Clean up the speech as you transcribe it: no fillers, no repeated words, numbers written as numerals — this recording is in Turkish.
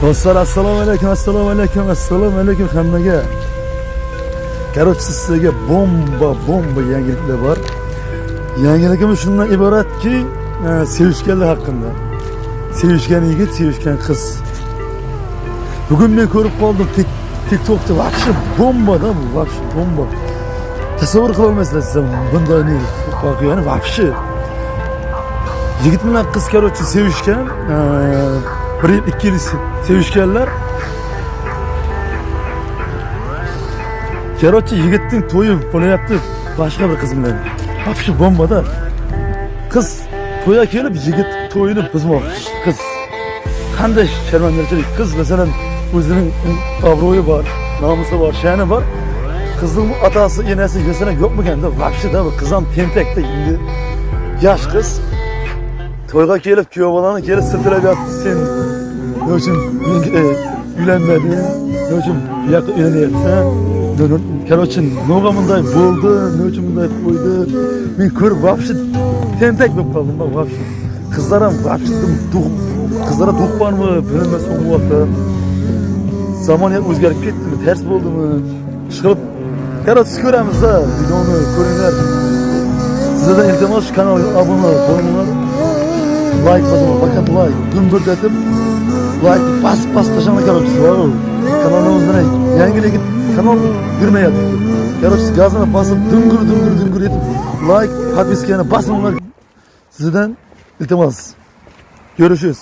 Dostlar, assalomu alaykum, assalomu alaykum, assalomu alaykum hammaga. Короче, sizlarga bomba yangiliklar bor. Yangiligimiz shundan iboratki, sevishganlar haqida. Sevishgan yigit, sevishgan qiz. Bugun men ko'rib qoldim TikTok'da вообще bomba-da bu, вообще bomba. Tasavvur qila olmaysizlar siz bunday voqeani вообще. Yigit bilan qiz короче sevishgan, 1 yil 2 yil sevishganlar. Короче yigitning to'yi bo'layapti boshqa bir qiz bilan. Вообще bomba-da. Qiz to'yga kelib yigit to'yini buzmoqchi. Qiz qanday sharmandachilik. Qiz masalan o'zining obro'yi bor, nomusi bor, sha'ni bor. Qizning otasi, enasi yasana yo'qmaganda вообще da bu qiz ham tentakda endi yosh qiz. To'yga kelib kuyov bolani kelib siltilab yotdi. Sen nechun uylanmading? Nechun yaqin uylanyapsan? Короче, noga bunday bo'ldi, nechun bunday qo'ydi? Men ko'rib вообще tentak bo'lib qoldim вообще. Qizlar ham вообще qizlara do'qpanmi, bilmasam bo'ldi. Zamoniyat o'zgarib ketdimi, ters bo'ldimi? Ishqilib короче ko'ramiz-da, videoni ko'ringlar. Sizlardan iltimos kanalga obuna bo'linglar. Like bosing, faqat like. Gumburdatib like pas tashlama короче. Kanalimizdan yangilik kanal girmayapti. Короче, gazini bosib dungur etib like, подпискani bosinglar. Sizdan iltimos. Görüşürüz.